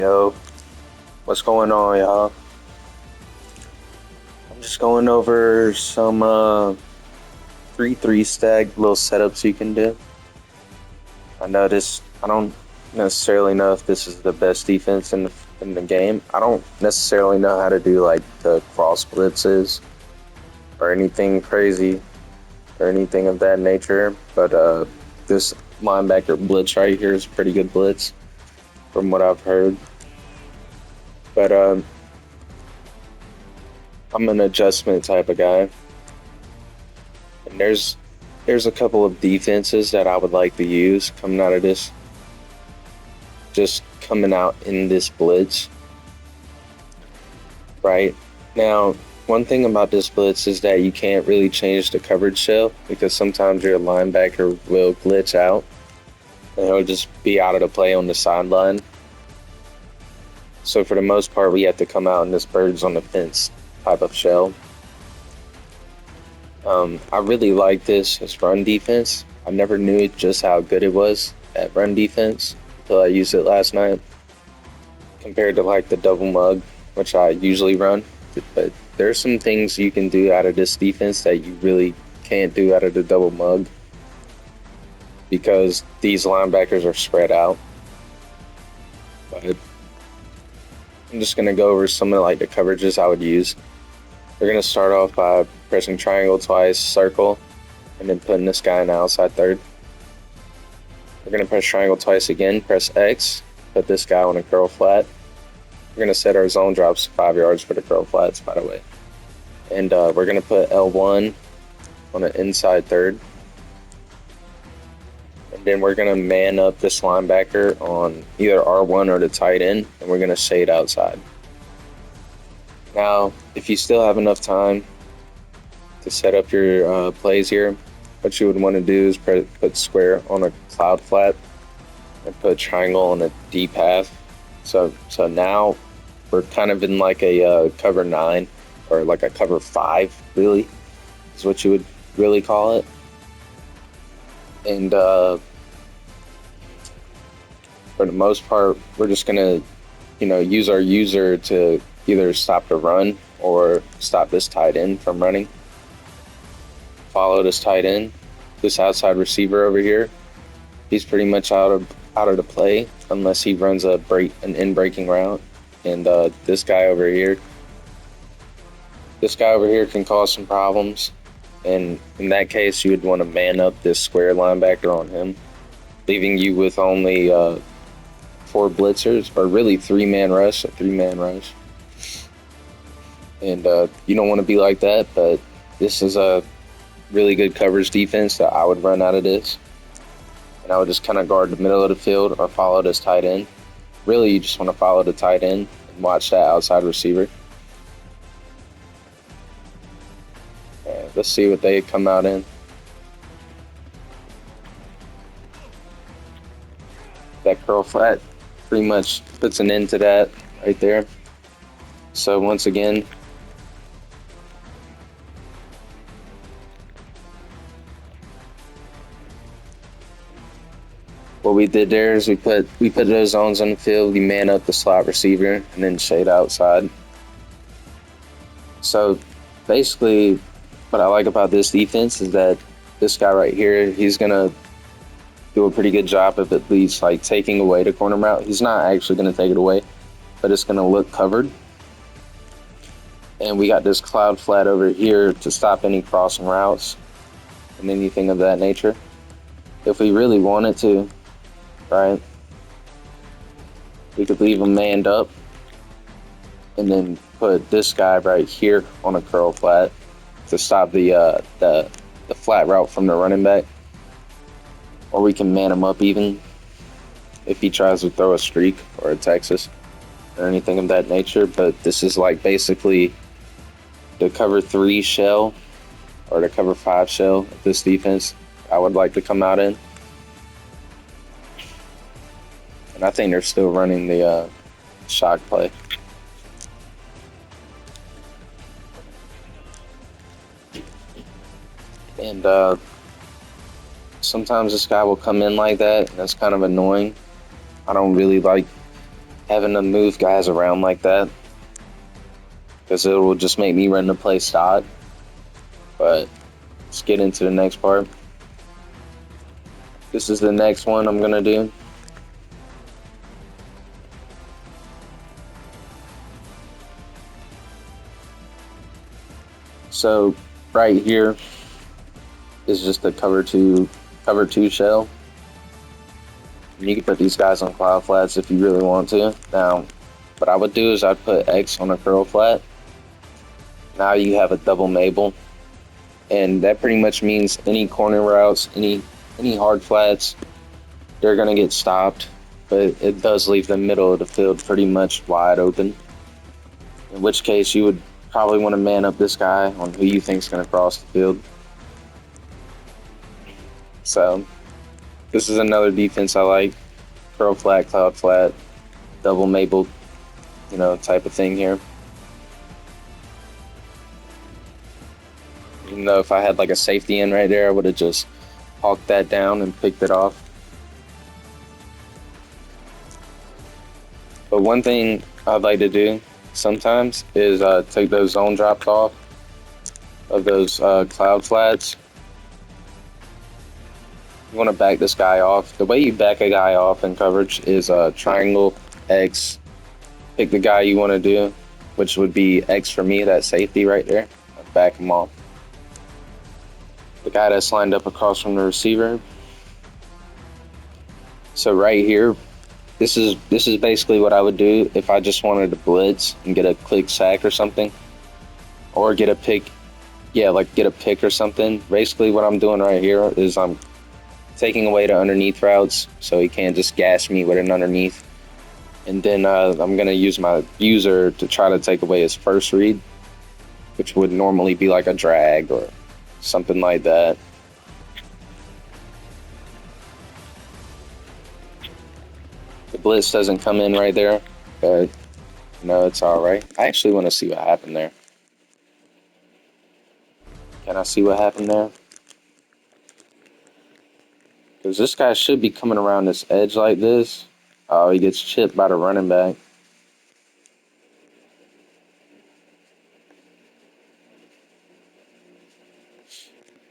Yo, what's going on, y'all? I'm just going over some 3-3 stack little setups you can do. I don't necessarily know if this is the best defense in the game. I don't necessarily know how to do like the cross blitzes or anything crazy or anything of that nature, but this linebacker blitz right here is a pretty good blitz from what I've heard. But I'm an adjustment type of guy. And there's a couple of defenses that I would like to use coming out of this, just coming out in this blitz. Right now, one thing about this blitz is that you can't really change the coverage shell because sometimes your linebacker will glitch out and he'll just be out of the play on the sideline. So for the most part, we have to come out in this birds on the fence type of shell. I really like this as run defense. I never knew just how good it was at run defense until I used it last night compared to like the double mug, which I usually run. But there's some things you can do out of this defense that you really can't do out of the double mug because these linebackers are spread out. But I'm just going to go over some of like the coverages I would use. We're going to start off by pressing triangle twice, circle, and then putting this guy in the outside third. We're going to press triangle twice again, press X, put this guy on a curl flat. We're going to set our zone drops 5 yards for the curl flats, by the way. And we're going to put L1 on the inside third. And then we're going to man up this linebacker on either R1 or the tight end, and we're going to shade outside. Now, if you still have enough time to set up your plays here, what you would want to do is put square on a cloud flat and put triangle on a D path. So now we're kind of in like a cover 9 or like a cover 5, really, is what you would really call it. And for the most part, we're just going to, use our user to either stop the run or stop this tight end from running. Follow this tight end. This outside receiver over here, he's pretty much out of the play unless he runs an in-breaking route. And this guy over here can cause some problems. And in that case, you would want to man up this square linebacker on him, leaving you with only 4 blitzers, or really 3-man rush, a 3-man rush. And you don't want to be like that, but this is a really good coverage defense that I would run out of this. And I would just kind of guard the middle of the field or follow this tight end. Really, you just want to follow the tight end and watch that outside receiver. And let's see what they come out in. That curl flat pretty much puts an end to that right there. So once again, what we did there is we put those zones on the field, we man up the slot receiver, and then shade outside. So basically, what I like about this defense is that this guy right here, he's gonna do a pretty good job of at least like taking away the corner route. He's not actually gonna take it away, but it's gonna look covered. And we got this cloud flat over here to stop any crossing routes and anything of that nature. If we really wanted to, right, we could leave him manned up and then put this guy right here on a curl flat to stop the flat route from the running back. Or we can man him up even if he tries to throw a streak or a Texas or anything of that nature. But this is like basically the cover 3 shell or the cover 5 shell of this defense I would like to come out in. And I think they're still running the shock play. And sometimes this guy will come in like that, and that's kind of annoying. I don't really like having to move guys around like that, because it will just make me run the play stop. But let's get into the next part. This is the next one I'm gonna do. So right here is just a cover two shell. And you can put these guys on cloud flats if you really want to. Now, what I would do is I'd put X on a curl flat. Now you have a double Mabel, and that pretty much means any corner routes, any hard flats, they're gonna get stopped. But it does leave the middle of the field pretty much wide open. In which case, you would probably want to man up this guy on who you think is going to cross the field. So this is another defense I like. Curl flat, cloud flat, double Mabel, type of thing here. Even though if I had like a safety in right there, I would have just hawked that down and picked it off. But one thing I'd like to do sometimes is take those zone drops off of those cloud flats. You want to back this guy off. The way you back a guy off in coverage is triangle, X, pick the guy you want to do, which would be X for me, that safety right there. I'd back him off. The guy that's lined up across from the receiver. So right here, this is basically what I would do if I just wanted to blitz and get a quick sack or something, or get a pick. Yeah, like get a pick or something. Basically, what I'm doing right here is I'm taking away the underneath routes, so he can't just gash me with an underneath. And then I'm gonna use my user to try to take away his first read, which would normally be like a drag or something like that. The blitz doesn't come in right there, but it's all right. I actually want to see what happened there. Can I see what happened there? Because this guy should be coming around this edge like this. Oh, he gets chipped by the running back.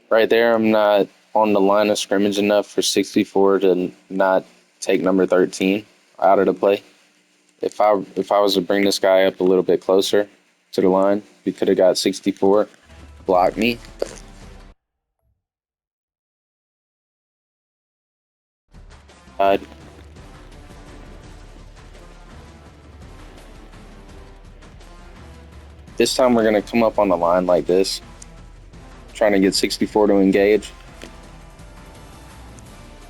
Right there, I'm not on the line of scrimmage enough for 64 to not take number 13 out of the play. If I was to bring this guy up a little bit closer to the line, we could have got 64, block me. This time we're going to come up on the line like this, trying to get 64 to engage.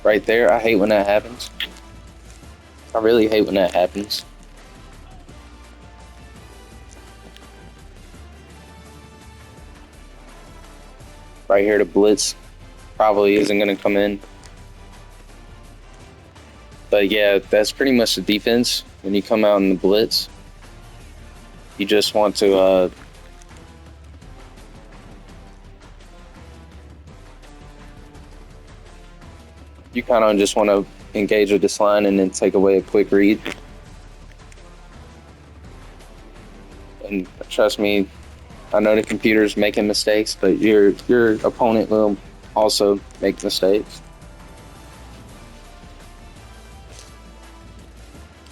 Right there, I hate when that happens. I really hate when that happens. Right here, the blitz probably isn't going to come in. But yeah, that's pretty much the defense. When you come out in the blitz, you just want to you kind of just want to engage with this line and then take away a quick read. And trust me, I know the computer's making mistakes, but your opponent will also make mistakes.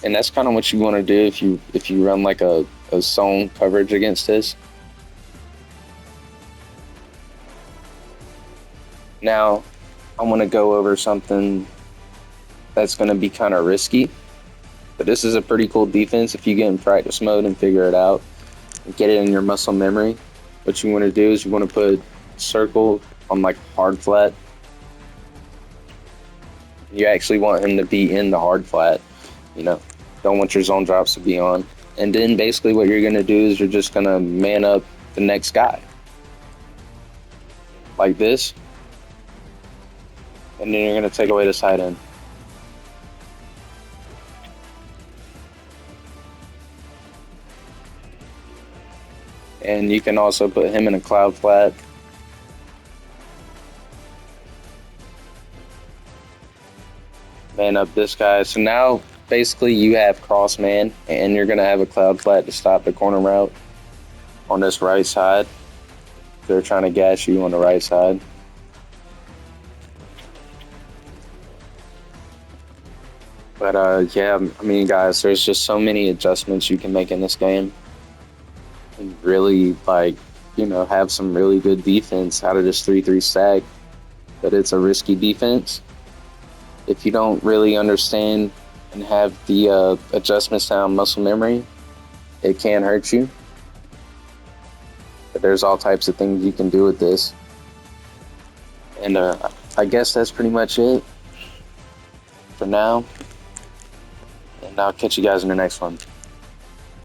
And that's kind of what you want to do if you run like a zone coverage against this. Now, I want to go over something that's going to be kind of risky, but this is a pretty cool defense if you get in practice mode and figure it out and get it in your muscle memory. What you want to do is you want to put circle on like hard flat. You actually want him to be in the hard flat, don't want your zone drops to be on. And then basically what you're going to do is you're just going to man up the next guy like this. And then you're going to take away the side end. And you can also put him in a cloud flat. Man up this guy. So now basically you have cross man, and you're gonna have a cloud flat to stop the corner route on this right side. They're trying to gas you on the right side. But yeah, I mean, guys, there's just so many adjustments you can make in this game, and really like, you know, have some really good defense out of this 3-3 stack. But it's a risky defense if you don't really understand and have the adjustment sound muscle memory. It can hurt you. But there's all types of things you can do with this, and I guess that's pretty much it for now. And I'll catch you guys in the next one.